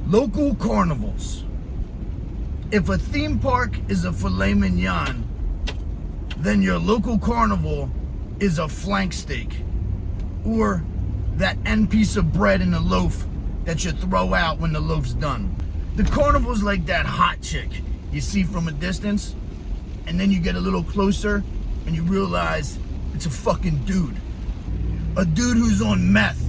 Local carnivals. If a theme park is a filet mignon, then your local carnival is a flank steak, or that end piece of bread in a loaf that you throw out when the loaf's done. The carnival's like that hot chick you see from a distance, and then you get a little closer and you realize it's a fucking dude. A dude who's on meth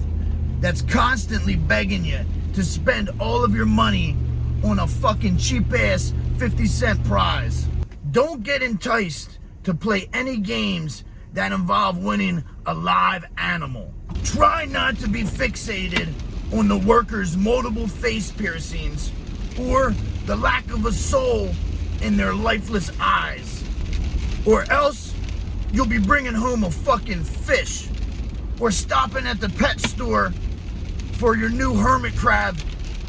that's constantly begging you to spend all of your money on a fucking cheap ass 50-cent prize. Don't get enticed to play any games that involve winning a live animal. Try not to be fixated on the workers' multiple face piercings or the lack of a soul in their lifeless eyes. Or else you'll be bringing home a fucking fish or stopping at the pet store for your new hermit crab,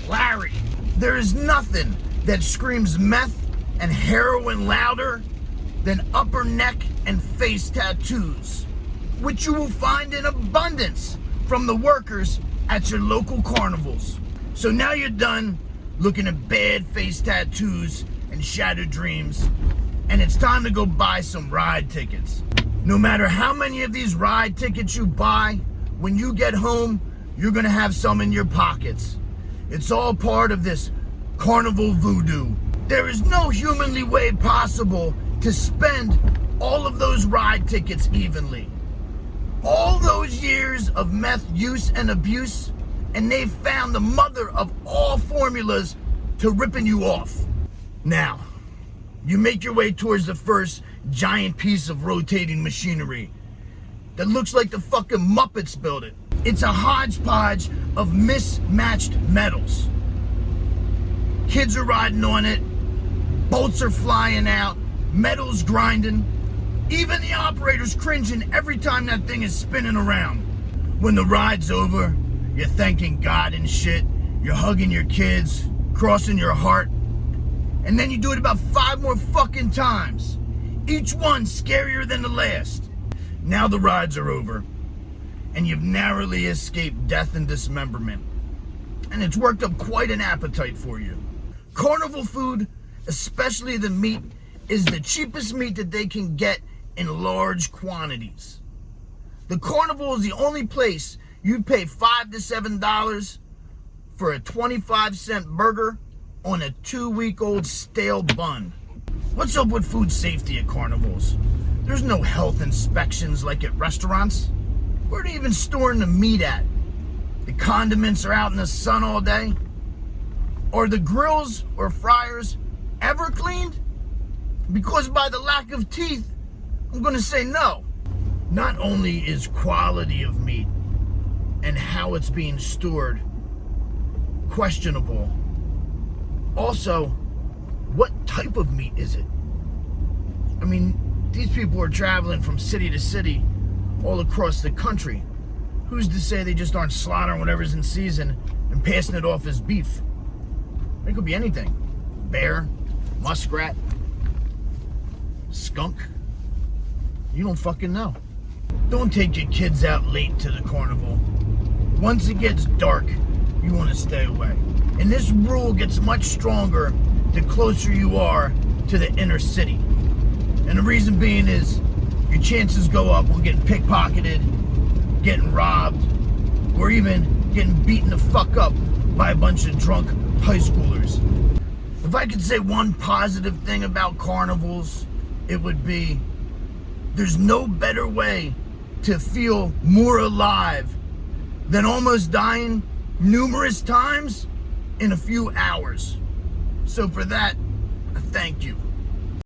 Larry. There is nothing that screams meth and heroin louder than upper neck and face tattoos, which you will find in abundance from the workers at your local carnivals. So now you're done looking at bad face tattoos and shattered dreams, and it's time to go buy some ride tickets. No matter how many of these ride tickets you buy, when you get home, you're gonna have some in your pockets. It's all part of this carnival voodoo. There is no humanly way possible to spend all of those ride tickets evenly. All those years of meth use and abuse, and they've found the mother of all formulas to ripping you off. Now, you make your way towards the first giant piece of rotating machinery that looks like the fucking Muppets built it. It's a hodgepodge of mismatched metals. Kids are riding on it, bolts are flying out, metal's grinding. Even the operator's cringing every time that thing is spinning around. When the ride's over, you're thanking God and shit, you're hugging your kids, crossing your heart, and then you do it about 5 more fucking times, each one scarier than the last. Now the rides are over, and you've narrowly escaped death and dismemberment, and it's worked up quite an appetite for you. Carnival food, especially the meat, is the cheapest meat that they can get in large quantities. The carnival is the only place you'd pay $5 to $7 for a 25-cent burger on a 2-week-old stale bun. What's up with food safety at carnivals? There's no health inspections like at restaurants. Where are they even storing the meat at? The condiments are out in the sun all day? Are the grills or fryers ever cleaned? Because by the lack of teeth, I'm gonna say no. Not only is quality of meat and how it's being stored questionable, also, what type of meat is it? I mean, these people are traveling from city to city all across the country. Who's to say they just aren't slaughtering whatever's in season and passing it off as beef? It could be anything. Bear, muskrat, skunk. You don't fucking know. Don't take your kids out late to the carnival. Once it gets dark, you want to stay away. And this rule gets much stronger the closer you are to the inner city. And the reason being is your chances go up on getting pickpocketed, getting robbed, or even getting beaten the fuck up by a bunch of drunk high schoolers. If I could say one positive thing about carnivals, it would be there's no better way to feel more alive than almost dying numerous times in a few hours. So for that, I thank you.